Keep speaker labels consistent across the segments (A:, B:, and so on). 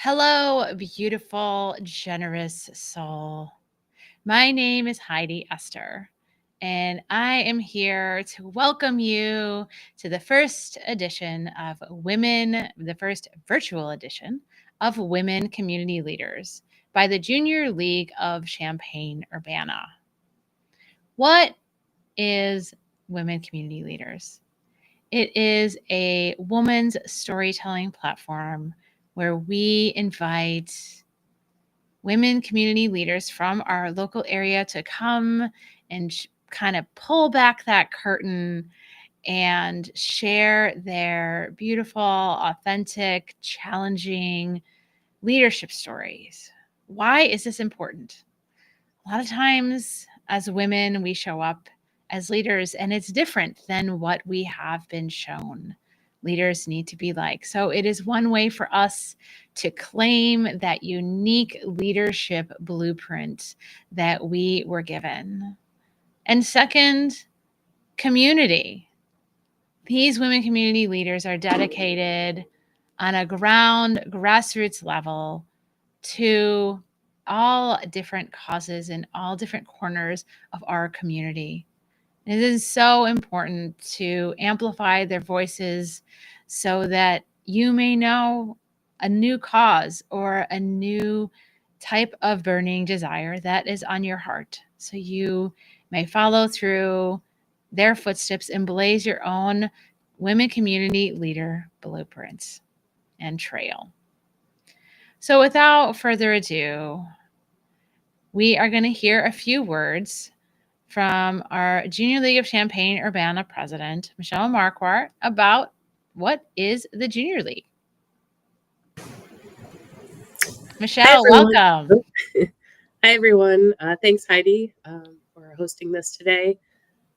A: Hello, beautiful, generous soul. My name is Heidi Esther, and I am here to welcome you to the first edition of the first virtual edition of Women Community Leaders by the Junior League of Champaign-Urbana. What is Women Community Leaders? It is a woman's storytelling platform where we invite women community leaders from our local area to come and kind of pull back that curtain and share their beautiful, authentic, challenging leadership stories. Why is this important? A lot of times as women, we show up as leaders and it's different than what we have been shown leaders need to be like. So it is one way for us to claim that unique leadership blueprint that we were given. And second, community. These women community leaders are dedicated on a grassroots level to all different causes in all different corners of our community. It is so important to amplify their voices so that you may know a new cause or a new type of burning desire that is on your heart. So you may follow through their footsteps and blaze your own women community leader blueprints and trail. So without further ado, we are going to hear a few words from our Junior League of Champaign-Urbana president, Michelle Marquardt, about what is the Junior League. Michelle, welcome.
B: Hi, everyone. Thanks, Heidi, for hosting this today.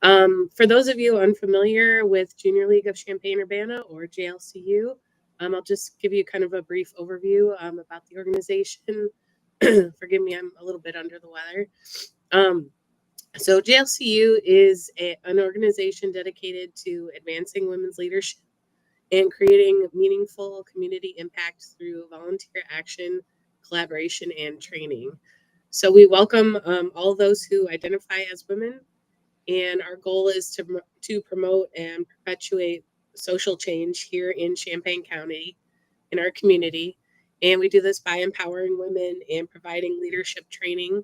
B: For those of you unfamiliar with Junior League of Champaign-Urbana or JLCU, I'll just give you kind of a brief overview about the organization. Forgive me, I'm a little bit under the weather. So JLCU is an organization dedicated to advancing women's leadership and creating meaningful community impact through volunteer action, collaboration, and training. So we welcome all those who identify as women, and our goal is to promote and perpetuate social change here in Champaign County, in our community. And we do this by empowering women and providing leadership training.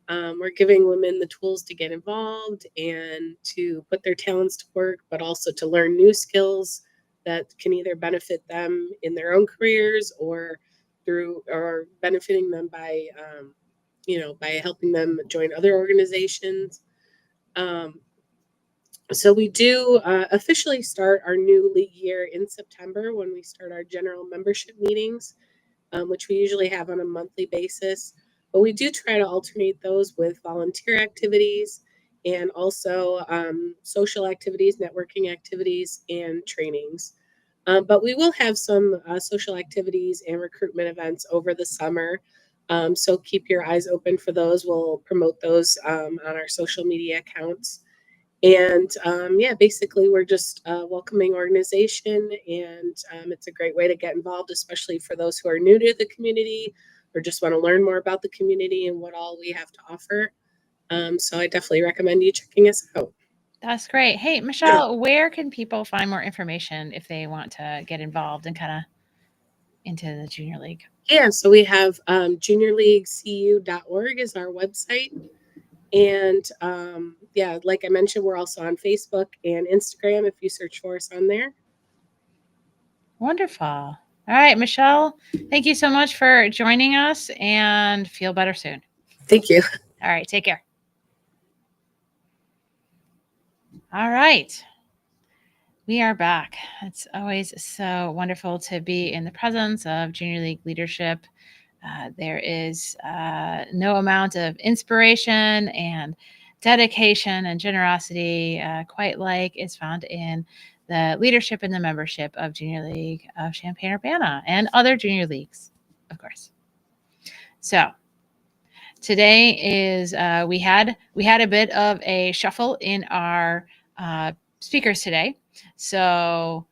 B: We're giving women the tools to get involved and to put their talents to work, but also to learn new skills that can either benefit them in their own careers or benefiting them by by helping them join other organizations. So we do officially start our new league year in September when we start our general membership meetings, which we usually have on a monthly basis. But we do try to alternate those with volunteer activities and also social activities, networking activities, and trainings. But we will have some social activities and recruitment events over the summer. So keep your eyes open for those. We'll promote those on our social media accounts. And basically, we're just a welcoming organization, and it's a great way to get involved, especially for those who are new to the community or just want to learn more about the community and what all we have to offer. So I definitely recommend you checking us out.
A: That's great. Hey, Michelle, where can people find more information if they want to get involved and kind of into the Junior League?
B: Yeah, so we have juniorleaguecu.org is our website. And like I mentioned, we're also on Facebook and Instagram if you search for us on there.
A: Wonderful. All right, Michelle, thank you so much for joining us and feel better soon.
B: Thank you.
A: All right, take care. All right. We are back. It's always so wonderful to be in the presence of Junior League leadership. There is no amount of inspiration and dedication and generosity quite like is found in the leadership and the membership of Junior League of Champaign-Urbana and other junior leagues, of course. So today is we had a bit of a shuffle in our speakers today. So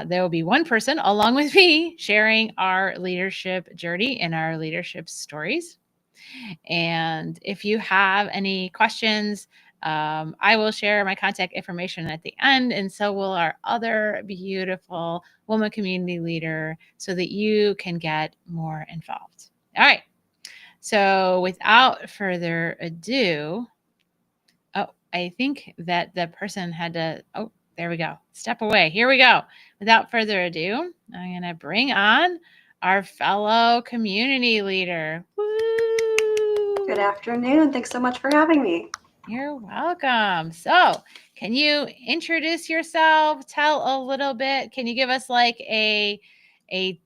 A: There will be one person along with me sharing our leadership journey and our leadership stories. And if you have any questions, I will share my contact information at the end, and so will our other beautiful woman community leader so that you can get more involved. All right. So without further ado, oh, I think that the person had to, oh, there we go. Step away. Here we go. Without further ado, I'm going to bring on our fellow community leader. Woo!
C: Good afternoon. Thanks so much for having me.
A: You're welcome. So, can you introduce yourself? Tell a little bit. Can you give us like a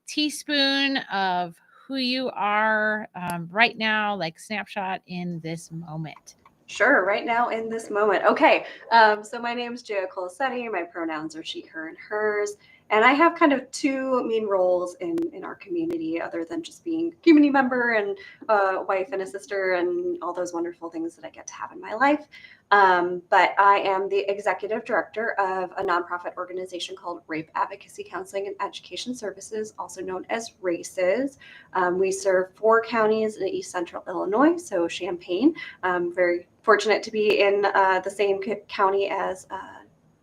A: teaspoon of who you are right now, like snapshot in this moment?
C: Sure, right now in this moment. Okay, so my name is Gia Colasetti. My pronouns are she, her, and hers. And I have kind of two main roles in our community, other than just being a community member and a wife and a sister and all those wonderful things that I get to have in my life. But I am the executive director of a nonprofit organization called Rape Advocacy Counseling and Education Services, also known as RACES. We serve 4 counties in East Central Illinois, so Champaign. Very fortunate to be in the same county as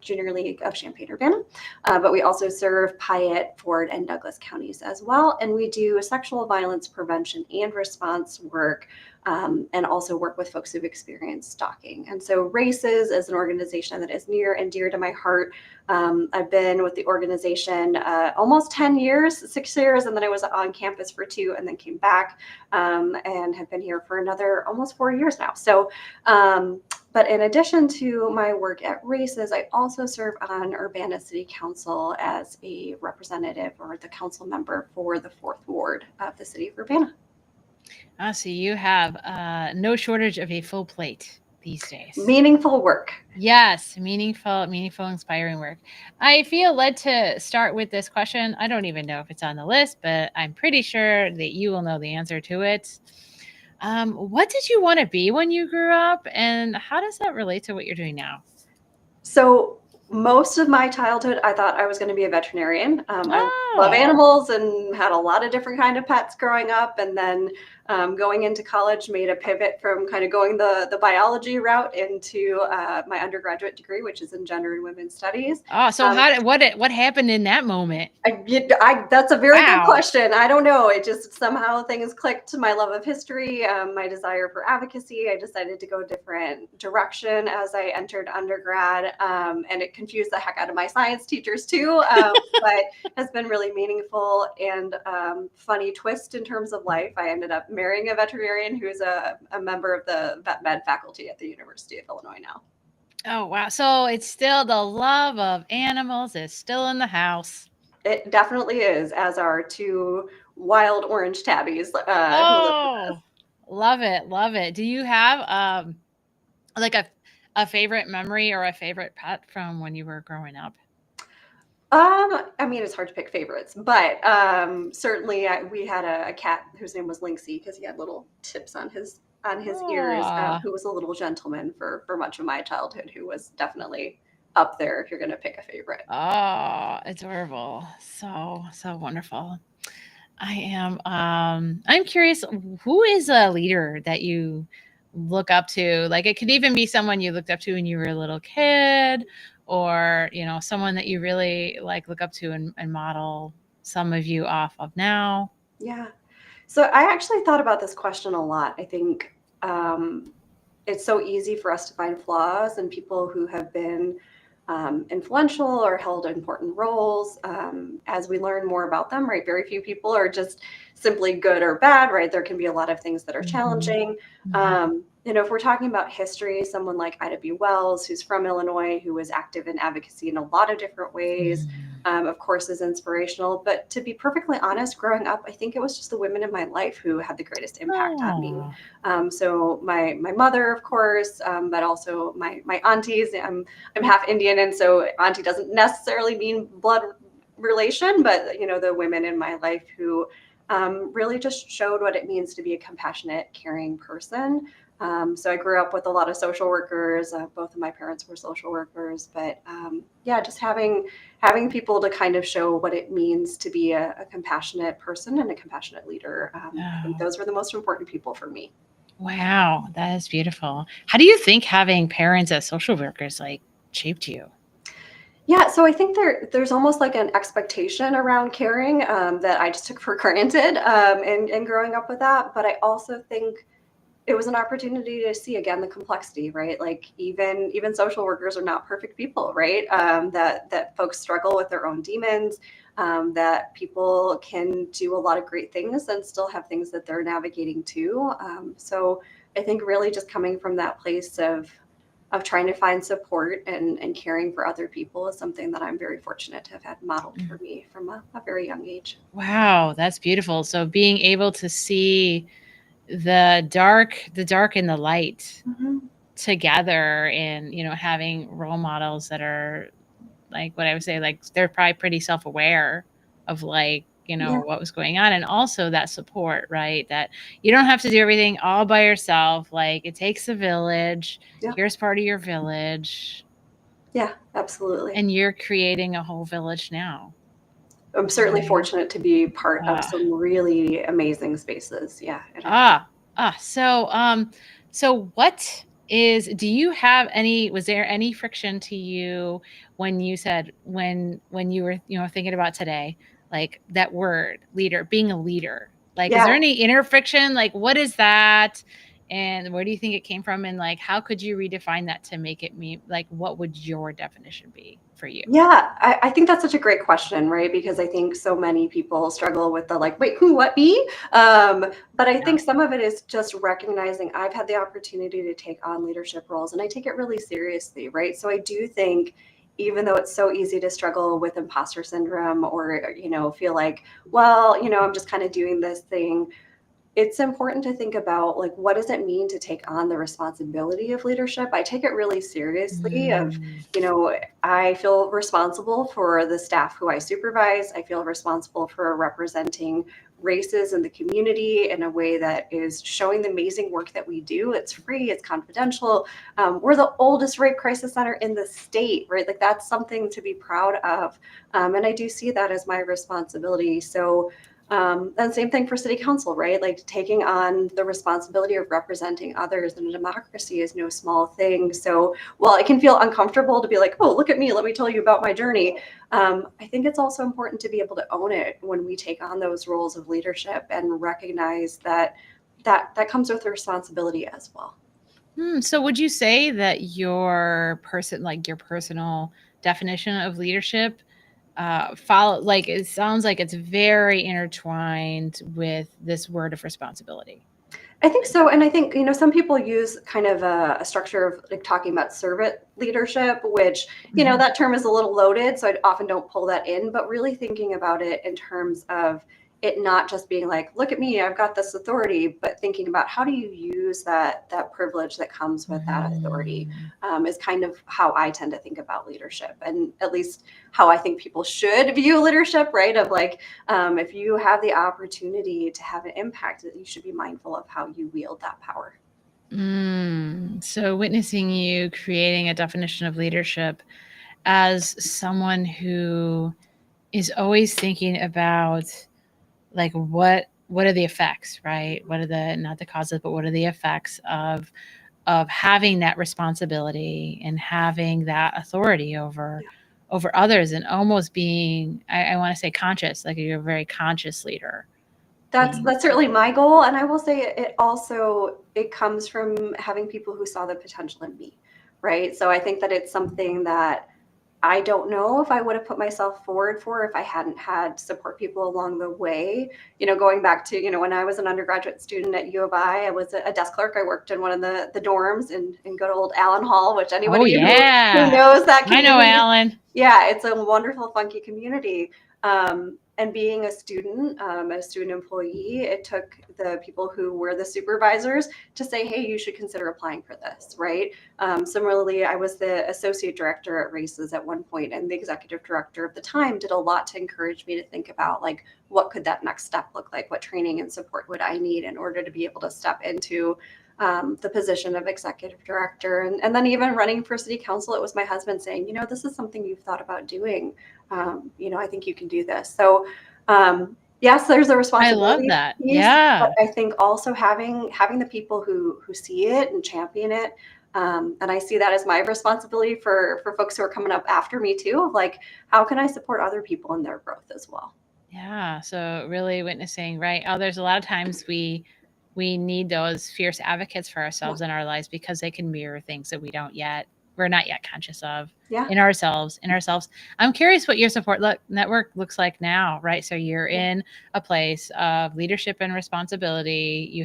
C: Junior League of Champaign-Urbana, but we also serve Piatt, Ford, and Douglas counties as well. And we do sexual violence prevention and response work, and also work with folks who've experienced stalking. And so RACES is an organization that is near and dear to my heart. I've been with the organization almost 10 years, 6 years, and then I was on campus for 2 and then came back, and have been here for another almost 4 years now. So but in addition to my work at RACES, I also serve on Urbana City Council as a representative or the council member for the 4th Ward of the city of Urbana.
A: So you have no shortage of a full plate these days.
C: Meaningful work.
A: Yes, meaningful, inspiring work. I feel led to start with this question. I don't even know if it's on the list, but I'm pretty sure that you will know the answer to it. What did you want to be when you grew up, and how does that relate to what you're doing now?
C: So most of my childhood, I thought I was going to be a veterinarian. I love animals and had a lot of different kind of pets growing up. And then going into college, made a pivot from kind of going the biology route into my undergraduate degree, which is in gender and women's studies.
A: Oh, so what happened in that moment?
C: That's a very good question. I don't know. It just somehow things clicked. My love of history, my desire for advocacy. I decided to go a different direction as I entered undergrad, and it confused the heck out of my science teachers too, but has been really meaningful and funny twist in terms of life. I ended up marrying a veterinarian who's a member of the vet med faculty at the University of Illinois now.
A: Oh, wow. So it's still the love of animals is still in the house.
C: It definitely is, as are 2 wild orange tabbies.
A: Oh, love it. Love it. Do you have like a favorite memory or a favorite pet from when you were growing up?
C: I mean, it's hard to pick favorites, but certainly we had a cat whose name was Lynxie because he had little tips on his ears, who was a little gentleman for much of my childhood, who was definitely up there if you're going to pick a favorite.
A: Oh, adorable. So wonderful. I'm curious, who is a leader that you look up to? Like it could even be someone you looked up to when you were a little kid, or someone that you really like look up to and model some of you off of now.
C: Yeah. So I actually thought about this question a lot. I think it's so easy for us to find flaws in people who have been influential or held important roles. As we learn more about them, right? Very few people are just simply good or bad, right? There can be a lot of things that are challenging.
A: Mm-hmm.
C: If we're talking about history, someone like Ida B. Wells, who's from Illinois, who was active in advocacy in a lot of different ways, of course, is inspirational. But to be perfectly honest, growing up, I think it was just the women in my life who had the greatest impact on me. So my mother, of course, but also my aunties. I'm half Indian, and so auntie doesn't necessarily mean blood relation, but the women in my life who really just showed what it means to be a compassionate, caring person. So I grew up with a lot of social workers. Both of my parents were social workers, but yeah, just having people to kind of show what it means to be a compassionate person and a compassionate leader. I think
A: Oh,
C: those were the most important people for me.
A: wow, that is beautiful. How do you think having parents as social workers like shaped you?
C: Yeah, so I think there's almost like an expectation around caring that I just took for granted, and growing up with that. But I also think it was an opportunity to see again the complexity, right? Like even social workers are not perfect people, right? That folks struggle with their own demons. That people can do a lot of great things and still have things that they're navigating too. So I think really just coming from that place of trying to find support and caring for other people is something that I'm very fortunate to have had modeled for me from a very young age.
A: Wow, that's beautiful. So being able to see the dark and the light
C: Mm-hmm.
A: together, and having role models that are like, what I would say, like, they're probably pretty self-aware of, like,
C: Yeah,
A: what was going on, and also that support, right? That you don't have to do everything all by yourself. Like, it takes a village.
C: yeah,
A: Here's part of your village,
C: yeah, absolutely.
A: and you're creating a whole village now,
C: I'm certainly
A: right?
C: fortunate to be part of
A: Ah.
C: some really amazing spaces. Yeah, it has.
A: Ah, so what is do you have any was there any friction to you when you said when you were, thinking about today, like that word leader, being a leader? Like, is there
C: Yeah,
A: any inner friction? Like, what is that? And where do you think it came from? And like, how could you redefine that to make it mean, like, what would your definition be for you?
C: yeah. I think that's such a great question, right? Because I think so many people struggle with the like, wait, who, what, me? But I
A: Yeah.
C: think some of it is just recognizing I've had the opportunity to take on leadership roles and I take it really seriously, right? So I do think even though it's so easy to struggle with imposter syndrome or, feel like, well, I'm just kind of doing this thing, it's important to think about like what does it mean to take on the responsibility of leadership. I take it really seriously of,
A: Mm.
C: I feel responsible for the staff who I supervise. I feel responsible for representing races in the community in a way that is showing the amazing work that we do. It's free, it's confidential. We're the oldest rape crisis center in the state, right? Like that's something to be proud of. And I do see that as my responsibility. So and same thing for city council, right? Like taking on the responsibility of representing others in a democracy is no small thing. So while it can feel uncomfortable to be like, oh, look at me, let me tell you about my journey, I think it's also important to be able to own it when we take on those roles of leadership and recognize that comes with responsibility as well.
A: So would you say that your personal definition of leadership follow like it sounds like it's very intertwined with this word of responsibility?
C: I think so. And I think, some people use kind of a structure of like talking about servant leadership, which,
A: Mhm.
C: that term is a little loaded. So I often don't pull that in, but really thinking about it in terms of it not just being like, look at me, I've got this authority, but thinking about how do you use that privilege that comes with that authority
A: Mm.
C: is kind of how I tend to think about leadership, and at least how I think people should view leadership, right? Of like, if you have the opportunity to have an impact, that you should be mindful of how you wield that power.
A: So witnessing you creating a definition of leadership as someone who is always thinking about, like, what are the effects, right? What are the not the causes, but what are the effects of having that responsibility and having that authority
C: Yeah.
A: over others, and almost being, I want to say, conscious, like you're a very conscious leader.
C: That's
A: Being
C: that's certainly my goal, and I will say it also it comes from having people who saw the potential in me, right? So I think that it's something that I don't know if I would have put myself forward for if I hadn't had support people along the way. Going back to, when I was an undergraduate student at U of I was a desk clerk. I worked in one of the dorms in good old Allen Hall, which
A: Oh
C: anybody who
A: yeah,
C: knows that
A: I know
C: community,
A: Alan.
C: yeah, it's a wonderful, funky community. And being a student employee, it took the people who were the supervisors to say, hey, you should consider applying for this, right? Similarly, I was the associate director at Races at one point, and the executive director of the time did a lot to encourage me to think about like, what could that next step look like? What training and support would I need in order to be able to step into the position of executive director. And then even running for city council, it was my husband saying, this is something you've thought about doing. I think you can do this. So yes, there's a
A: I love
C: responsibility
A: that.
C: piece, but
A: Yeah.
C: I think also having the people who see it and champion it. And I see that as my responsibility for folks who are coming up after me too, of like, how can I support other people in their growth as well?
A: Yeah. So really witnessing, right? Oh, there's a lot of times we need those fierce advocates for
C: Yeah.
A: ourselves in our lives because they can mirror things that we're not yet conscious of
C: Yeah.
A: in ourselves. I'm curious what your support network looks like now, right? So you're
C: Yeah.
A: in a place of leadership and responsibility.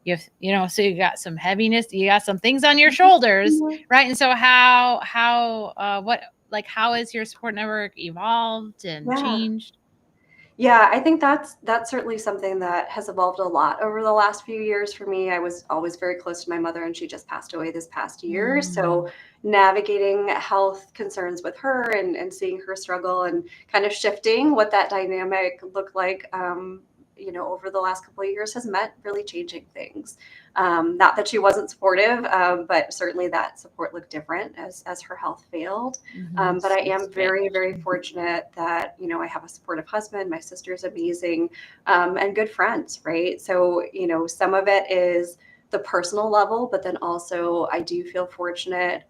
A: So you got some heaviness, you got some things on your shoulders,
C: Mhm.
A: right? And so how has your support network evolved and
C: Yeah.
A: changed?
C: Yeah, I think that's certainly something that has evolved a lot over the last few years for me. I was always very close to my mother, and she just passed away this past year. So
A: Mm.
C: navigating health concerns with her and seeing her struggle and kind of shifting what that dynamic looked like, over the last couple of years has meant really changing things. Not that she wasn't supportive, but certainly that support looked different as her health failed.
A: Mhm.
C: But I
A: It's
C: am
A: big.
C: very, very fortunate that, I have a supportive husband. My sister's amazing, and good friends, right? So, some of it is the personal level, but then also I do feel fortunate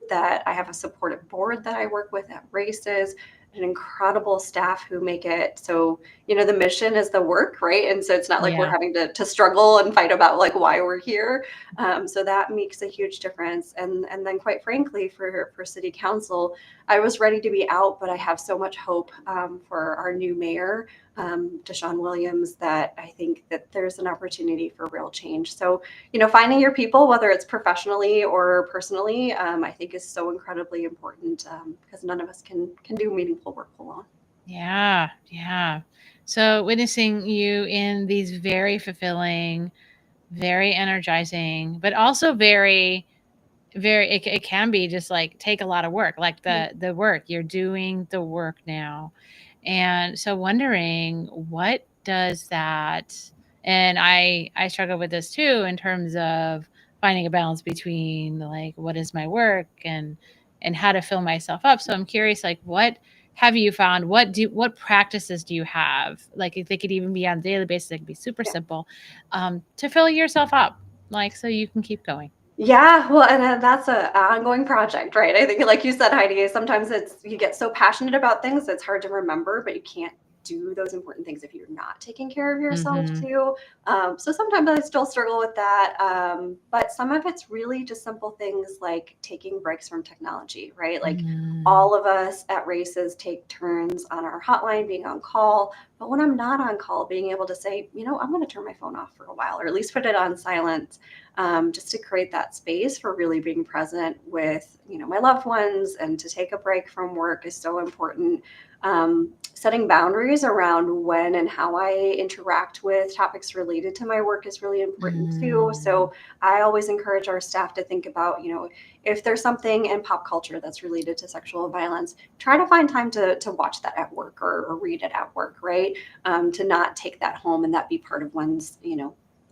C: that I have a supportive board that I work with at races, an incredible staff who make it so, the mission is the work, right? And so it's not like we're
A: Yeah.
C: having to struggle and fight about like why we're here. So that makes a huge difference. And then quite frankly, for city council, I was ready to be out, but I have so much hope for our new mayor, Deshaun Williams, that I think that there's an opportunity for real change. So, finding your people, whether it's professionally or personally, I think is so incredibly important, because none of us can do meaningful work alone.
A: Yeah. Yeah. So witnessing you in these very fulfilling, very energizing, but also it can be just like take a lot of work, like
C: Yeah.
A: the work you're doing the work now. And so wondering what does that, and I struggle with this too in terms of finding a balance between like what is my work and how to fill myself up. So I'm curious, like what have you found, what practices do you have, like if they could even be on a daily basis, it could be super
C: Yeah.
A: simple, to fill yourself up, like so you can keep going.
C: Yeah, well, and that's a ongoing project, right? I think, like you said, Heidi, sometimes it's you get so passionate about things it's hard to remember, but you can't do those important things if you're not taking care of yourself
A: Mm-hmm.
C: too. So sometimes I still struggle with that, but some of it's really just simple things like taking breaks from technology, right? Like
A: Mm.
C: all of us at races take turns on our hotline, being on call. But when I'm not on call, being able to say, I'm going to turn my phone off for a while, or at least put it on silent, just to create that space for really being present with my loved ones, and to take a break from work is so important. Setting boundaries around when and how I interact with topics related to my work is really important too.
A: Mm.
C: So I always encourage our staff to think about, if there's something in pop culture that's related to sexual violence, try to find time to watch that at work, or read it at work, right? To not take that home and that be part of one's,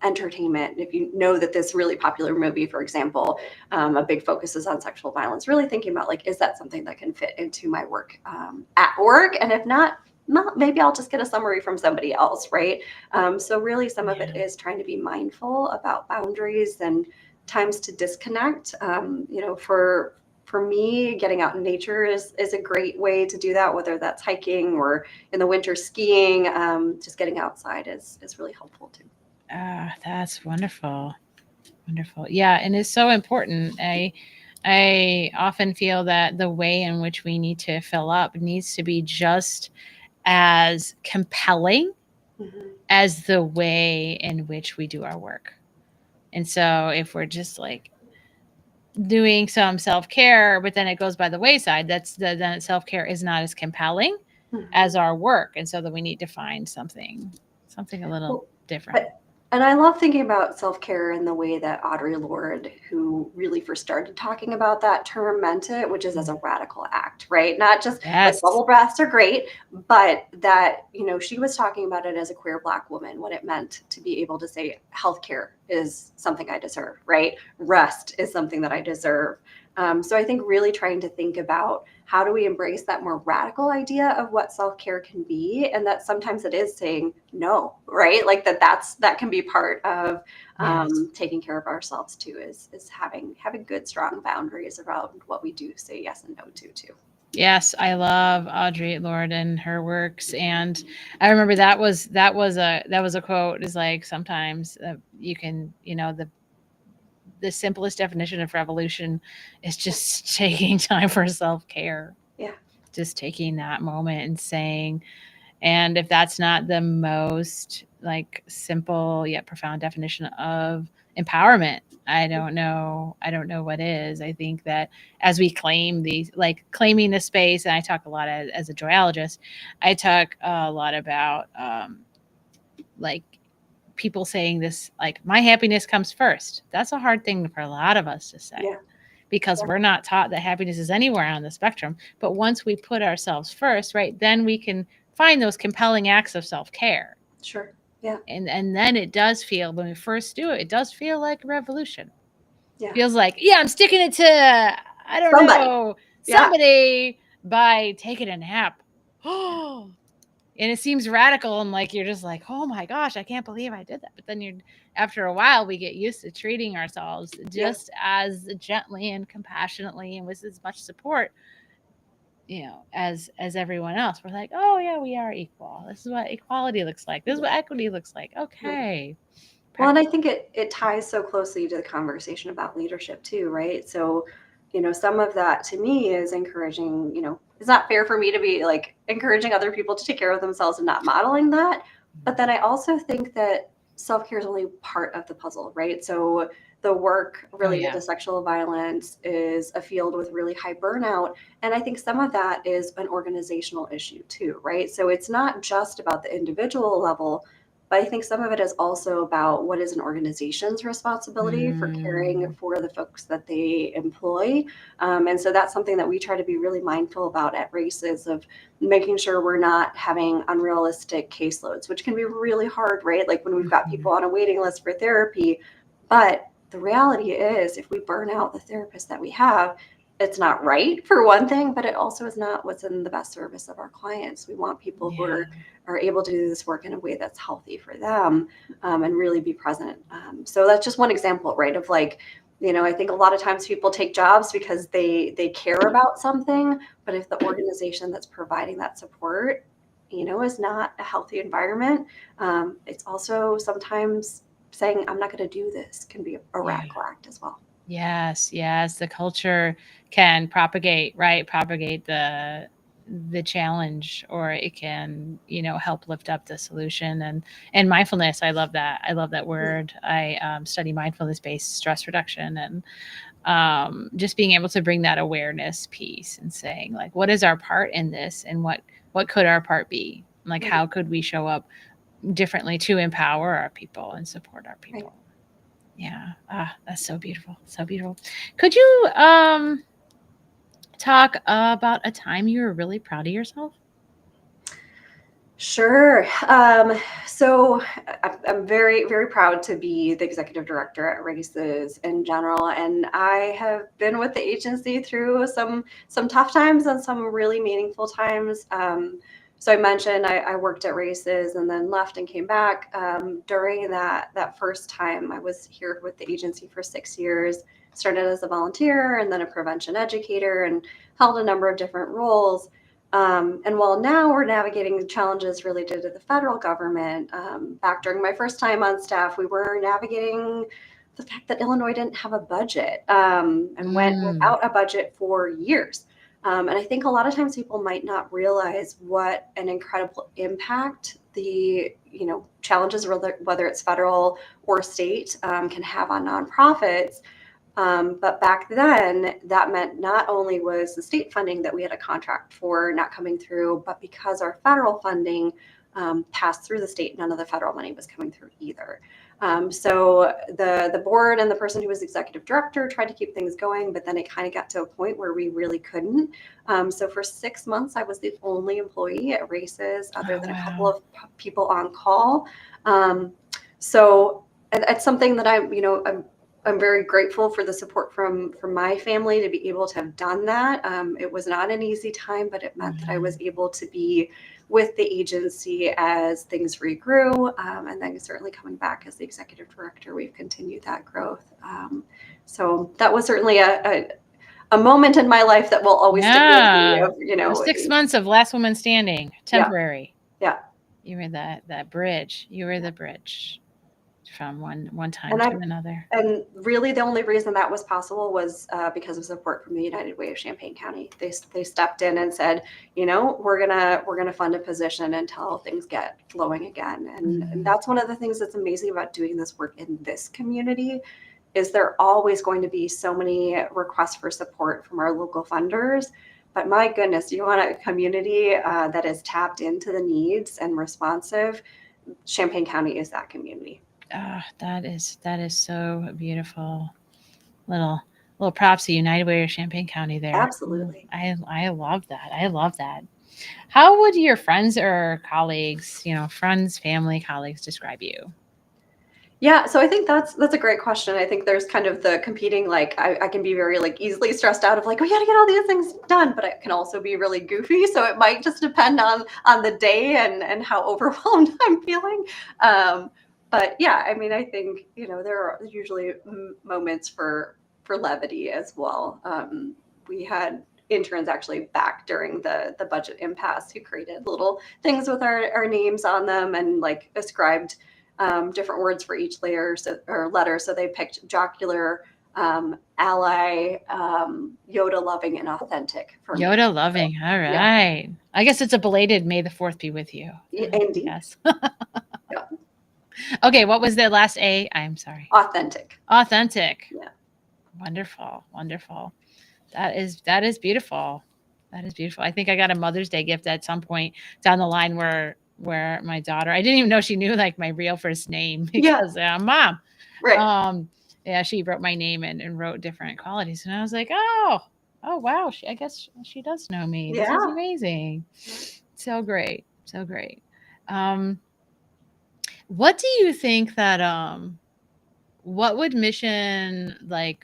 C: entertainment. If you know that this really popular movie, for example, a big focus is on sexual violence, really thinking about like, is that something that can fit into my work at work? And if not, maybe I'll just get a summary from somebody else, right? So really some of it
A: Yeah.
C: is trying to be mindful about boundaries and times to disconnect. For me, getting out in nature is a great way to do that, whether that's hiking or in the winter skiing. Just getting outside is really helpful too.
A: Ah, that's wonderful. Wonderful. Yeah, and it's so important. I often feel that the way in which we need to fill up needs to be just as compelling
C: Mhm.
A: as the way in which we do our work. And so if we're just like doing some self-care, but then it goes by the wayside, then self-care is not as compelling as
C: Mhm.
A: our work. And so then we need to find something a little
C: Well,
A: different.
C: I And I love thinking about self-care in the way that Audre Lorde, who really first started talking about that term, meant it, which is as a radical act, right? Not just like
A: Yes.
C: bubble baths are great, but that, she was talking about it as a queer Black woman, what it meant to be able to say healthcare is something I deserve, right? Rest is something that I deserve. So I think really trying to think about how do we embrace that more radical idea of what self-care can be, and that sometimes it is saying no, right? Like that can be part of
A: Yes.
C: taking care of ourselves too, is having good strong boundaries around what we do say yes and no to too.
A: Yes, I love Audre Lorde and her works, and I remember that was a quote. Is like sometimes you can, the simplest definition of revolution is just taking time for self care,
C: Yeah,
A: just taking that moment and saying, and if that's not the most like simple yet profound definition of empowerment, I don't know what is. I think that as we claim these, like claiming the space, and I talk a lot as a joyologist, I talk a lot about like people saying this, like my happiness comes first. That's a hard thing for a lot of us to say
C: yeah,
A: because we're not taught that happiness is anywhere on the spectrum. But once we put ourselves first, right, then we can find those compelling acts of self-care.
C: sure, yeah,
A: And then it does feel, when we first do it, it does feel like a revolution.
C: yeah.
A: Feels like, yeah, I'm sticking it to, I don't
C: Somebody,
A: know,
C: yeah,
A: somebody by taking a nap. Oh, and it seems radical, and like you're just like, oh my gosh, I can't believe I did that. But then you're, after a while, we get used to treating ourselves
C: yeah,
A: just as gently and compassionately and with as much support, as everyone else. We're like, oh yeah, we are equal. This is what equality looks like. This is what equity looks like.
C: right.
A: Okay.
C: Well, and I think it ties so closely to the conversation about leadership too, right? So, some of that to me is encouraging, it's not fair for me to be like encouraging other people to take care of themselves and not modeling that. But then I also think that self-care is only part of the puzzle, right? So the work
A: Oh
C: related
A: yeah.
C: to sexual violence is a field with really high burnout. And I think some of that is an organizational issue too, right? So it's not just about the individual level, but I think some of it is also about what is an organization's responsibility for caring
A: Mm,
C: for the folks that they employ. And so that's something that we try to be really mindful about at Races, of making sure we're not having unrealistic caseloads, which can be really hard, right? Like when we've got
A: mhm.
C: people on a waiting list for therapy. But the reality is, if we burn out the therapists that we have, it's not right for one thing, but it also is not what's in the best service of our clients. We want people who
A: Yeah.
C: are able to do this work in a way that's healthy for them, and really be present. So that's just one example, right? Of like, I think a lot of times people take jobs because they care about something, but if the organization that's providing that support, is not a healthy environment, it's also sometimes saying I'm not going to do this can be a
A: Yeah.
C: radical act as well.
A: Yes, yes, the culture can propagate, right? Propagate the challenge, or it can, help lift up the solution. And mindfulness, I love that. I love that
C: Yeah,
A: word. I study mindfulness based stress reduction, and just being able to bring that awareness piece and saying like, what is our part in this, and what could our part be? Like,
C: right,
A: how could we show up differently to empower our people and support our
C: right.
A: people? Yeah. Ah, that's so beautiful. So beautiful. Could you talk about a time you were really proud of yourself?
C: Sure. So I'm very, very proud to be the executive director at Races in general, and I have been with the agency through some tough times and some really meaningful times. So I mentioned I worked at Races and then left and came back. During that first time, I was here with the agency for 6 years. Started as a volunteer and then a prevention educator, and held a number of different roles. And while now we're navigating challenges related to the federal government, back during my first time on staff, we were navigating the fact that Illinois didn't have a budget, and went
A: Mm,
C: without a budget for years. And I think a lot of times people might not realize what an incredible impact the challenges, whether it's federal or state, can have on nonprofits. But back then, that meant not only was the state funding that we had a contract for not coming through, but because our federal funding passed through the state. None of the federal money was coming through either. So the board and the person who was executive director tried to keep things going, but then it kind of got to a point where we really couldn't. So for 6 months, I was the only employee at races, other than a couple of people on call. So it's something that I'm very grateful for the support from my family to be able to have done that. It was not an easy time, but it meant that I was able to be with the agency as things regrew, and then certainly coming back as the executive director, we've continued that growth. So that was certainly a moment in my life that will always stick with me. Of,
A: The 6 months of last woman standing, temporary.
C: Yeah.
A: You were that bridge. You were the bridge from one time
C: And
A: to another.
C: And really, the only reason that was possible was because of support from the United Way of Champaign County. They stepped in and said, we're gonna fund a position until things get flowing again. And that's one of the things that's amazing about doing this work in this community, is there are always going to be so many requests for support from our local funders. But my goodness, you want a community that is tapped into the needs and responsive. Champaign County is that community.
A: That is so beautiful. Little props to United Way of Champaign County there.
C: Absolutely.
A: I love that. I love that. How would your friends or colleagues, friends, family, colleagues describe you?
C: Yeah, so I think that's a great question. I think there's kind of the competing, like I can be very easily stressed out of we gotta get all these things done, but I can also be really goofy. So it might just depend on the day and how overwhelmed I'm feeling. But yeah, I mean, I think there are usually moments for levity as well. We had interns actually back during the budget impasse who created little things with our names on them and ascribed different words for each layer or letter. So they picked jocular, ally, Yoda loving, and authentic for
A: Yoda loving. All right. Yeah. I guess it's a belated May the 4th be with you.
C: Indeed.
A: Yes. Yeah. Okay. What was the last A? I'm sorry.
C: Authentic.
A: Authentic.
C: Yeah.
A: Wonderful. Wonderful. That is beautiful. That is beautiful. I think I got a Mother's Day gift at some point down the line where my daughter, I didn't even know she knew my real first name because Mom.
C: Right.
A: Yeah, she wrote my name and wrote different qualities. And I was like, oh wow. I guess she does know me.
C: Yeah.
A: This is amazing. So great. So great. What do you think that, what would mission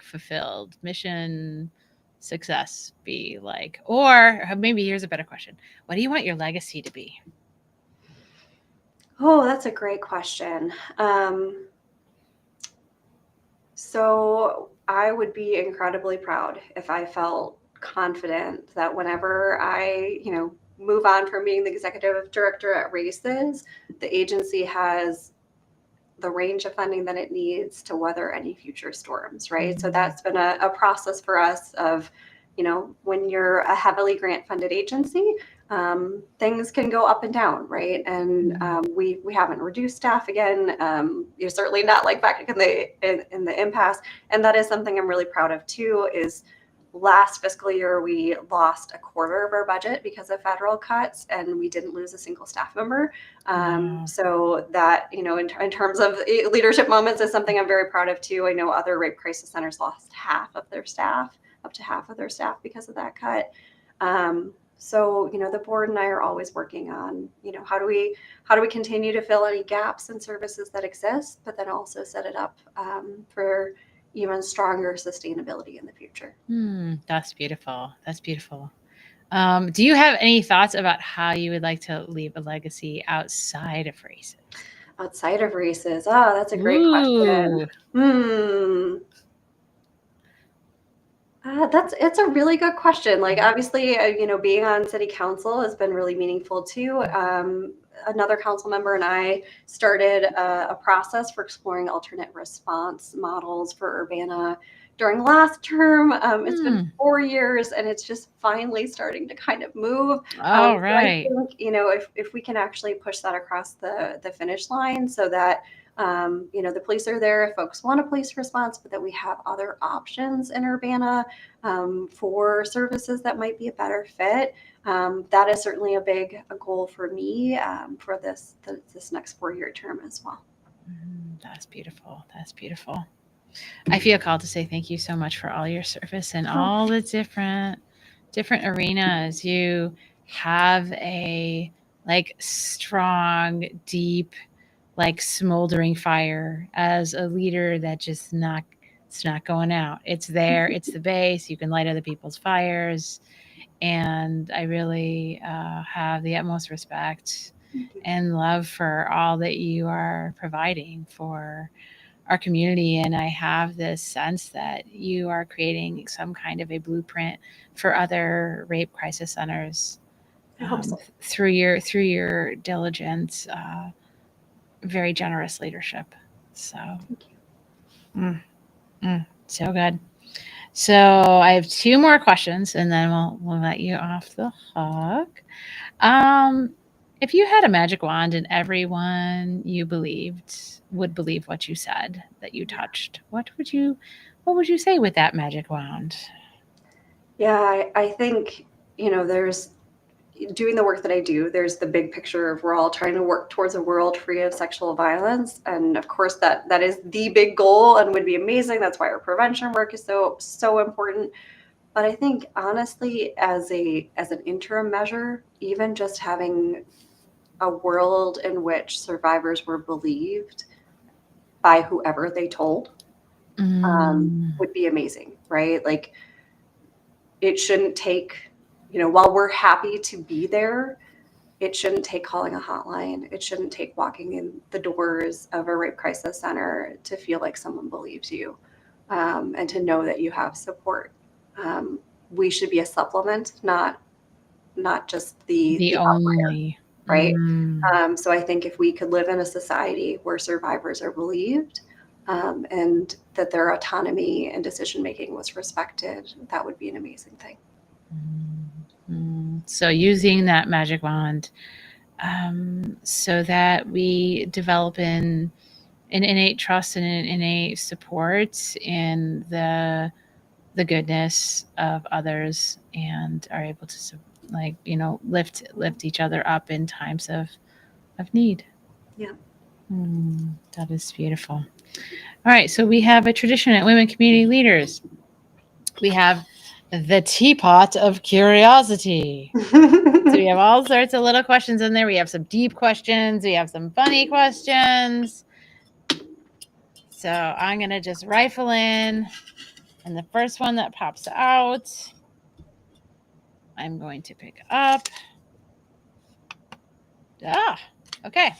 A: fulfilled, mission success be like? Or maybe here's a better question. What do you want your legacy to be?
C: Oh, that's a great question. So I would be incredibly proud if I felt confident that whenever I, move on from being the executive director at Races, the agency has the range of funding that it needs to weather any future storms, right? So that's been a process for us of, when you're a heavily grant funded agency, things can go up and down, right? And we haven't reduced staff again. You're certainly not back in the impasse, and that is something I'm really proud of too. Is last fiscal year we lost a quarter of our budget because of federal cuts, and we didn't lose a single staff member. So that in terms of leadership moments is something I'm very proud of too. I know other rape crisis centers lost half of their staff, up to half of their staff because of that cut. So, the board and I are always working on, how do we continue to fill any gaps in services that exist, but then also set it up for even stronger sustainability in the future.
A: That's beautiful. That's beautiful. Do you have any thoughts about how you would like to leave a legacy outside of Races?
C: Outside of Races? Oh, that's a great question. It's a really good question. Obviously, being on city council has been really meaningful too. Another council member and I started a process for exploring alternate response models for Urbana during last term. It's been 4 years and it's just finally starting to kind of move.
A: All right.
C: So I think, if we can actually push that across the finish line so that the police are there if folks want a police response, but that we have other options in Urbana for services that might be a better fit. that is certainly a goal for me for this next 4-year term as well.
A: That's beautiful. That's beautiful. I feel called to say thank you so much for all your service in
C: Oh,
A: all the different arenas. You have a like strong, deep, like smoldering fire as a leader that just not it's not going out. It's there. It's the base. You can light other people's fires, and I really have the utmost respect
C: thank you.
A: and love for all that you are providing for our community. And I have this sense that you are creating some kind of a blueprint for other rape crisis centers
C: I hope so.
A: through your diligent, very generous leadership. So,
C: Thank you.
A: so good. So I have two more questions, and then we'll let you off the hook. Um, if you had a magic wand and everyone you believed would believe what you said that you
C: Yeah.
A: touched, what would you say with that magic wand?
C: Yeah, I think, there's doing the work that I do, there's the big picture of we're all trying to work towards a world free of sexual violence. And of course that is the big goal and would be amazing. That's why our prevention work is so important. But I think honestly, as an interim measure, even just having a world in which survivors were believed by whoever they told
A: Mm,
C: would be amazing, right? Like it shouldn't take, while we're happy to be there, it shouldn't take calling a hotline. It shouldn't take walking in the doors of a rape crisis center to feel like someone believes you, and to know that you have support. Um, we should be a supplement, not just
A: the
C: the operator,
A: only.
C: right?
A: Mm,
C: So I think if we could live in a society where survivors are believed, and that their autonomy and decision making was respected, that would be an amazing thing.
A: So using that magic wand, so that we develop an innate trust and an innate support in the goodness of others, and are able to lift each other up in times of need.
C: Yeah.
A: That is beautiful. All right, so we have a tradition at Women Community Leaders. We have the teapot of curiosity. So we have all sorts of little questions in there. We have some deep questions. We have some funny questions. So I'm going to just rifle in. And the first one that pops out, I'm going to pick up. Okay.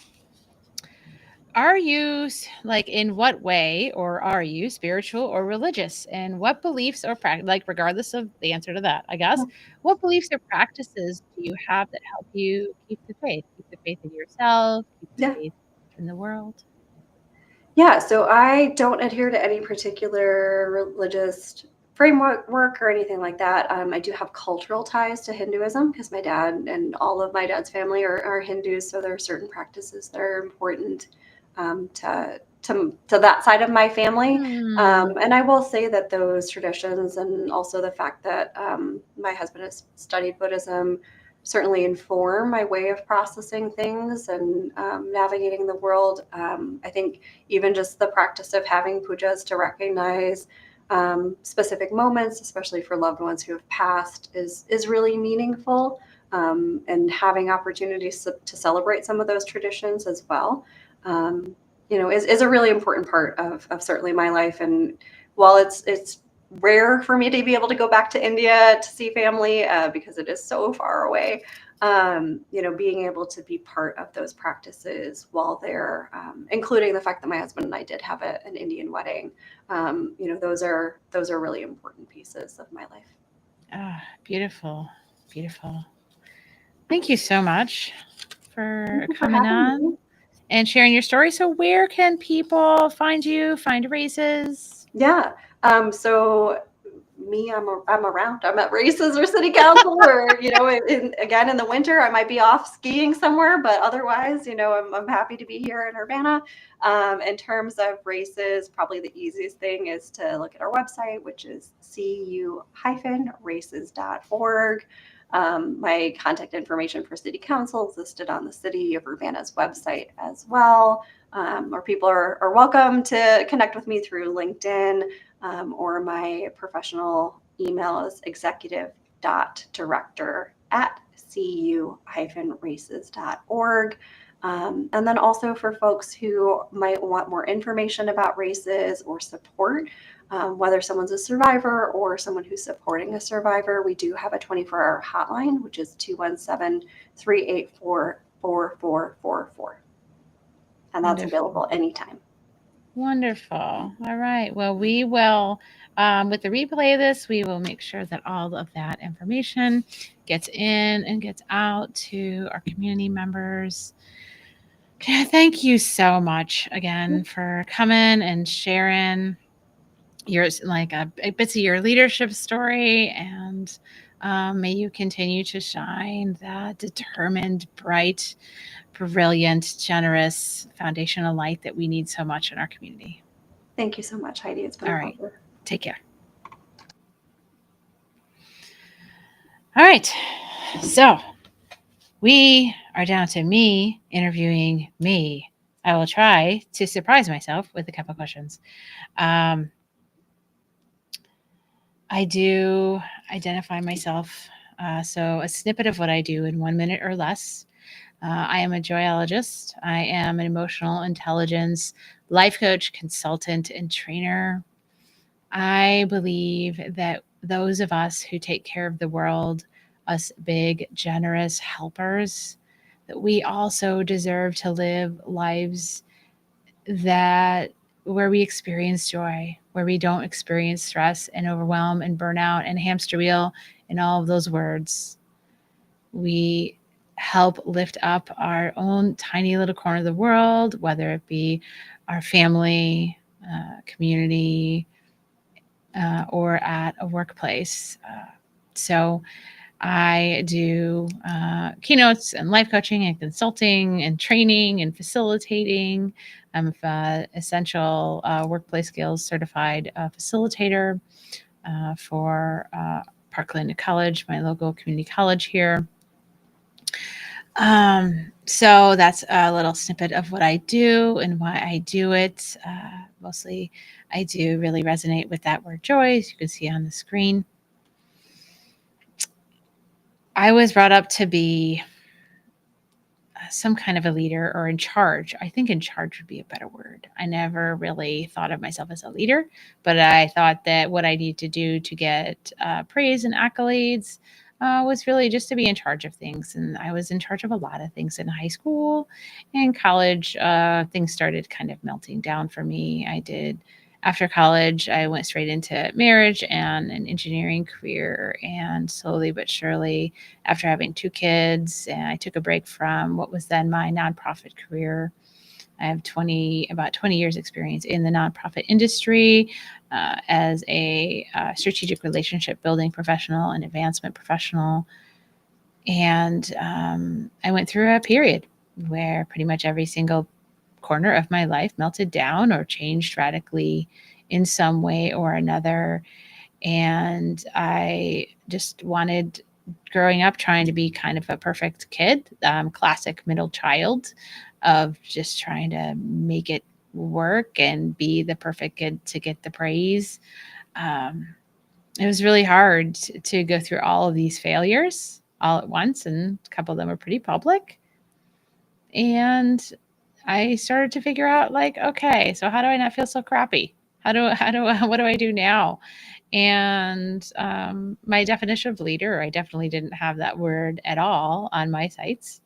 A: Are you, like, in what way, or are you spiritual or religious? And what beliefs or practice, like, regardless of the answer to that, I guess, what beliefs or practices do you have that help you keep the faith in yourself, keep the
C: Yeah.
A: faith in the world?
C: Yeah, so I don't adhere to any particular religious framework or anything like that. I do have cultural ties to Hinduism because my dad and all of my dad's family are Hindus, so there are certain practices that are important to that side of my family.
A: Hmm.
C: And I will say that those traditions and also the fact that my husband has studied Buddhism certainly inform my way of processing things and navigating the world. I think even just the practice of having pujas to recognize specific moments, especially for loved ones who have passed, is really meaningful. And having opportunities to celebrate some of those traditions as well, is a really important part of certainly my life. And while it's rare for me to be able to go back to India to see family because it is so far away. Being able to be part of those practices while they're, including the fact that my husband and I did have an Indian wedding. Those are really important pieces of my life.
A: Beautiful, beautiful. Thank you so much
C: Thank
A: for
C: you for
A: coming
C: having
A: on
C: me.
A: and sharing your story. So, where can people find you, find races?
C: Yeah. So me, I'm around. I'm at races or city council, or again in the winter, I might be off skiing somewhere. But otherwise, I'm happy to be here in Urbana. In terms of races, probably the easiest thing is to look at our website, which is cu-races.org. My contact information for city council is listed on the City of Urbana's website as well. Or people are welcome to connect with me through LinkedIn, or my professional email is executive.director@cu-races.org. And then also for folks who might want more information about races or support, whether someone's a survivor or someone who's supporting a survivor, we do have a 24-hour hotline, which is 217-384-4444. And that's
A: Wonderful.
C: available anytime.
A: Wonderful. All right. Well, we will, with the replay of this, we will make sure that all of that information gets in and gets out to our community members. Okay, thank you so much again for coming and sharing your bits of your leadership story, and may you continue to shine that determined, bright, brilliant, generous foundational light that we need so much in our community.
C: Thank you so much, Heidi. It's been
A: All
C: a
A: right.
C: pleasure.
A: Take care. All right. So we are down to me interviewing me. I will try to surprise myself with a couple questions. I do identify myself. So a snippet of what I do in 1 minute or less. I am a joyologist. I am an emotional intelligence life coach, consultant, and trainer. I believe that those of us who take care of the world, us big, generous helpers, that we also deserve to live lives that where we experience joy, where we don't experience stress and overwhelm and burnout and hamster wheel and all of those words. We help lift up our own tiny little corner of the world, whether it be our family, community, or at a workplace. So I do keynotes and life coaching and consulting and training and facilitating. I'm an essential workplace skills certified facilitator for Parkland College, my local community college here. So that's a little snippet of what I do and why I do it. Mostly, I do really resonate with that word joy, as you can see on the screen. I was brought up to be some kind of a leader or in charge. I think in charge would be a better word. I never really thought of myself as a leader, but I thought that what I need to do to get praise and accolades was really just to be in charge of things. And I was in charge of a lot of things in high school and college. Things started kind of melting down for me. After college, I went straight into marriage and an engineering career. And slowly but surely, after having 2 kids, and I took a break from what was then my nonprofit career. I have about 20 years experience in the nonprofit industry as a strategic relationship building professional and advancement professional. And I went through a period where pretty much every single corner of my life melted down or changed radically in some way or another. And I just wanted, growing up, trying to be kind of a perfect kid, classic middle child of just trying to make it work and be the perfect kid to get the praise. It was really hard to go through all of these failures all at once, and a couple of them were pretty public. And I started to figure out, like, okay, so how do I not feel so crappy? What do I do now? And my definition of leader, I definitely didn't have that word at all on my sites.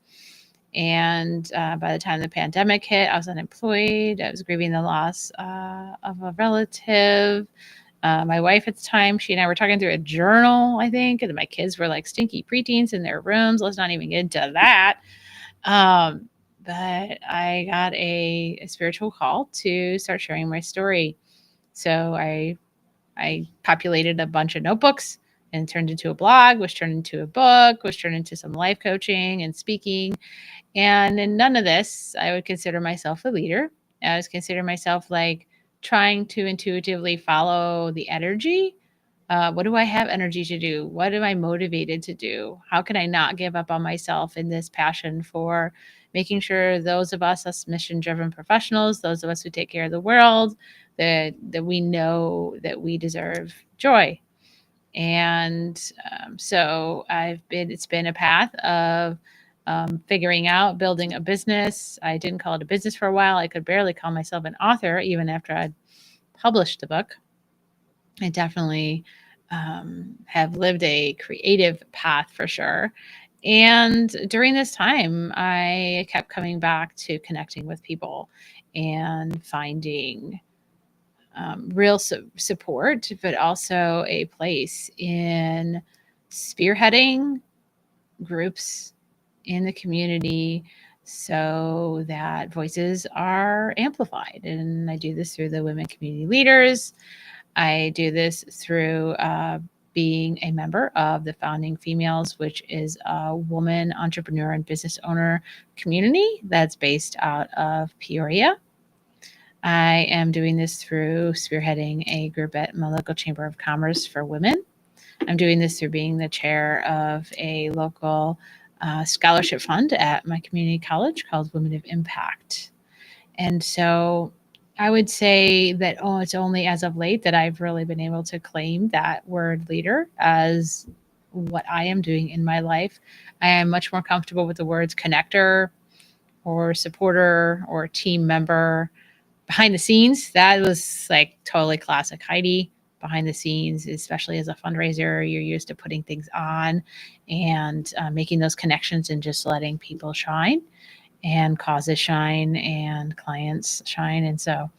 A: And by the time the pandemic hit, I was unemployed. I was grieving the loss of a relative. My wife at the time, she and I were talking through a journal, I think, and my kids were like stinky preteens in their rooms. Let's not even get into that. But I got a spiritual call to start sharing my story. So I populated a bunch of notebooks and turned into a blog, was turned into a book, was turned into some life coaching and speaking. And in none of this, I would consider myself a leader. I was consider myself like trying to intuitively follow the energy What do I have energy to do? What am I motivated to do? How can I not give up on myself in this passion for making sure those of us mission-driven professionals, those of us who take care of the world, that we know that we deserve joy. And so it's been a path of figuring out, building a business. I didn't call it a business for a while. I could barely call myself an author, even after I'd published the book. I definitely have lived a creative path for sure. And during this time, I kept coming back to connecting with people and finding real support, but also a place in spearheading groups in the community so that voices are amplified. And I do this through the Women Community Leaders. I do this through being a member of the Founding Females, which is a woman entrepreneur and business owner community that's based out of Peoria. I am doing this through spearheading a group at my local Chamber of Commerce for women. I'm doing this through being the chair of a local scholarship fund at my community college called Women of Impact. And so I would say that it's only as of late that I've really been able to claim that word leader as what I am doing in my life. I am much more comfortable with the words connector or supporter or team member. Behind the scenes, that was like totally classic Heidi. Behind the scenes, especially as a fundraiser, you're used to putting things on and making those connections and just letting people shine and causes shine and clients shine. And so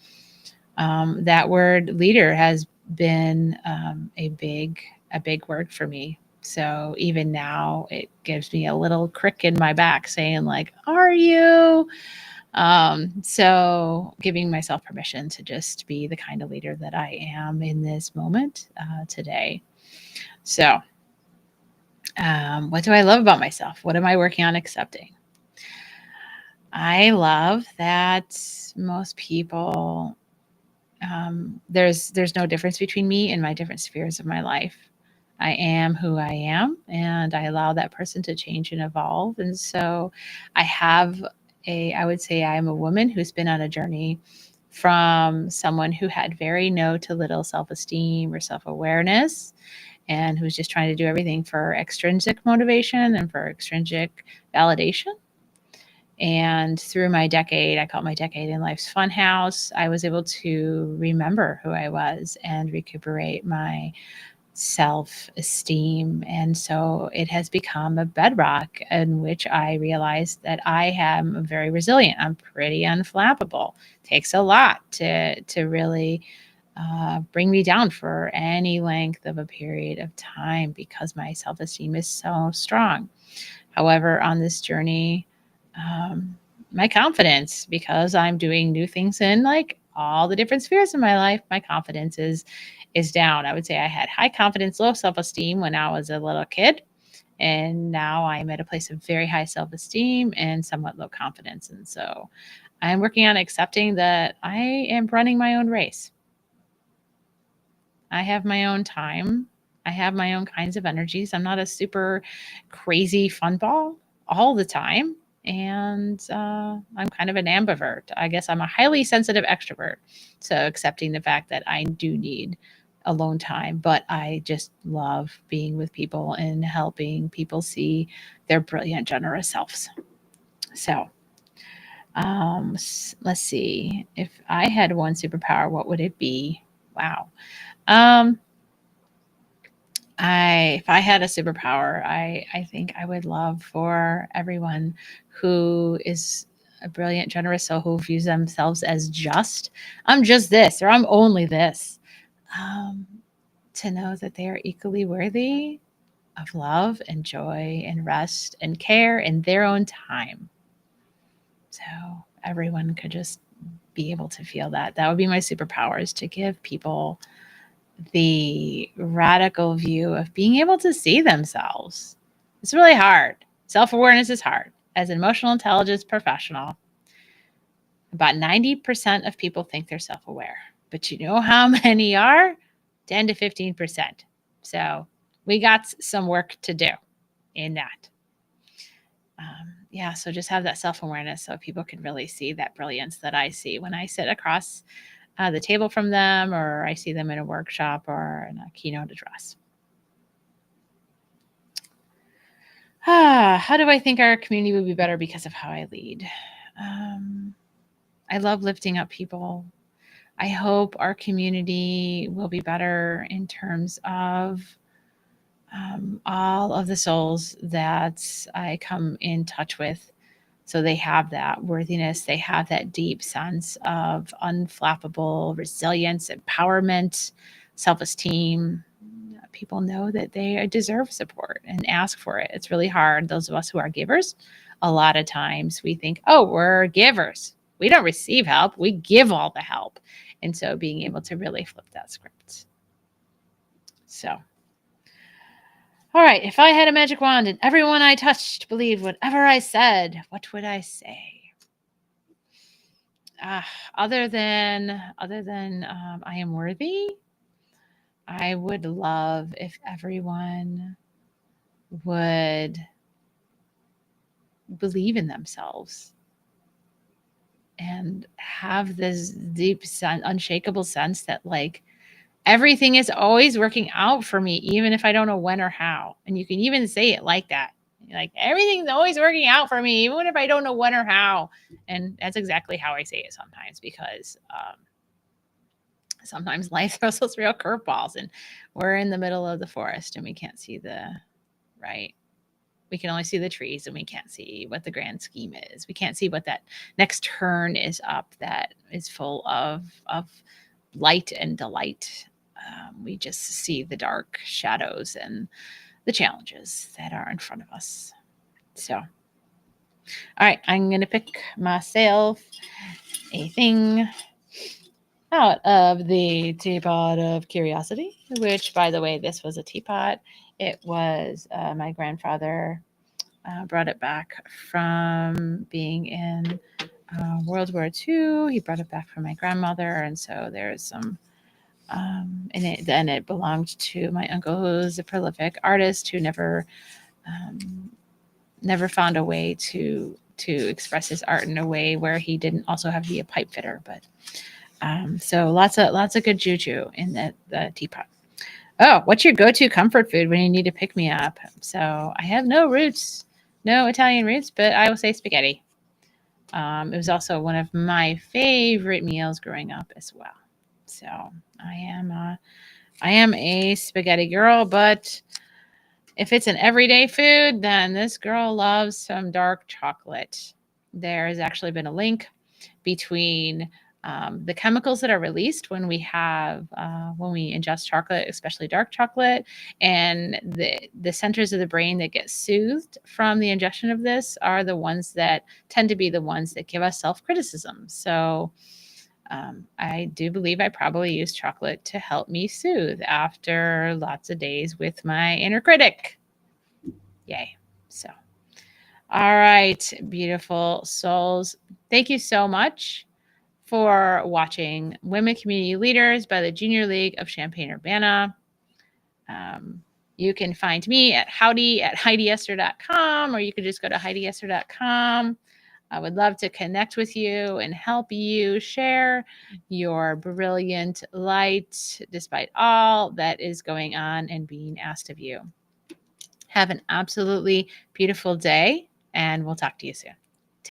A: that word leader has been a big word for me. So even now it gives me a little crick in my back saying like, are you? So giving myself permission to just be the kind of leader that I am in this moment today. So what do I love about myself? What am I working on accepting? I love that most people, there's no difference between me and my different spheres of my life. I am who I am, and I allow that person to change and evolve. And so I would say I'm a woman who's been on a journey from someone who had very no to little self-esteem or self-awareness and who's just trying to do everything for extrinsic motivation and for extrinsic validation. And through my decade, I call it my decade in life's funhouse, I was able to remember who I was and recuperate my self-esteem. And so it has become a bedrock in which I realized that I am very resilient. I'm pretty unflappable. It takes a lot to really bring me down for any length of a period of time because my self-esteem is so strong. However, on this journey, my confidence, because I'm doing new things in like all the different spheres of my life, my confidence is down. I would say I had high confidence, low self-esteem when I was a little kid. And now I'm at a place of very high self-esteem and somewhat low confidence. And so I'm working on accepting that I am running my own race. I have my own time. I have my own kinds of energies. I'm not a super crazy fun ball all the time. And I'm kind of an ambivert. I guess I'm a highly sensitive extrovert. So accepting the fact that I do need alone time, but I just love being with people and helping people see their brilliant, generous selves. So let's see. If I had one superpower, what would it be? Wow. Um, if I had a superpower, I think I would love for everyone who is a brilliant, generous soul who views themselves as just, I'm just this, or I'm only this, um, to know that they are equally worthy of love and joy and rest and care in their own time. So everyone could just be able to feel that. That would be my superpower, is to give people the radical view of being able to see themselves. It's really hard. Self-awareness is hard. As an emotional intelligence professional, about 90% of people think they're self-aware. But you know how many are? 10 to 15%. So we got some work to do in that. Yeah, so just have that self-awareness so people can really see that brilliance that I see when I sit across the table from them, or I see them in a workshop or in a keynote address. How do I think our community will be better because of how I lead? I love lifting up people. I hope our community will be better in terms of all of the souls that I come in touch with. So they have that worthiness, they have that deep sense of unflappable resilience, empowerment, self esteem. People know that they deserve support and ask for it. It's really hard. Those of us who are givers, a lot of times we think, oh, we're givers. We don't receive help, we give all the help. And so being able to really flip that script. So, all right, if I had a magic wand and everyone I touched believed whatever I said, what would I say? Other than I am worthy, I would love if everyone would believe in themselves and have this deep, unshakable sense that like everything is always working out for me, even if I don't know when or how. And you can even say it like that. Like everything's always working out for me, even if I don't know when or how. And that's exactly how I say it sometimes, because sometimes life throws us real curveballs and we're in the middle of the forest and we can't see we can only see the trees and we can't see what the grand scheme is. We can't see what that next turn is up that is full of light and delight. We just see the dark shadows and the challenges that are in front of us. So, all right, I'm going to pick myself a thing out of the teapot of curiosity, which, by the way, this was a teapot. It was my grandfather brought it back from being in World War II. He brought it back from my grandmother, and so there's some in it. Then it belonged to my uncle, who's a prolific artist who never found a way to express his art in a way where he didn't also have to be a pipe fitter. But so lots of good juju in the teapot. Oh, what's your go-to comfort food when you need to pick me up? So I have no Italian roots, but I will say spaghetti. It was also one of my favorite meals growing up as well. So I am a spaghetti girl, but if it's an everyday food, then this girl loves some dark chocolate. There has actually been a link between the chemicals that are released when we ingest chocolate, especially dark chocolate, and the centers of the brain that get soothed from the ingestion of this are the ones that tend to be the ones that give us self-criticism. So I do believe I probably use chocolate to help me soothe after lots of days with my inner critic. Yay. So, all right, beautiful souls. Thank you so much for watching Women Community Leaders by the Junior League of Champaign-Urbana. You can find me at howdy@HeidiEster.com, or you could just go to HeidiEster.com. I would love to connect with you and help you share your brilliant light despite all that is going on and being asked of you. Have an absolutely beautiful day, and we'll talk to you soon.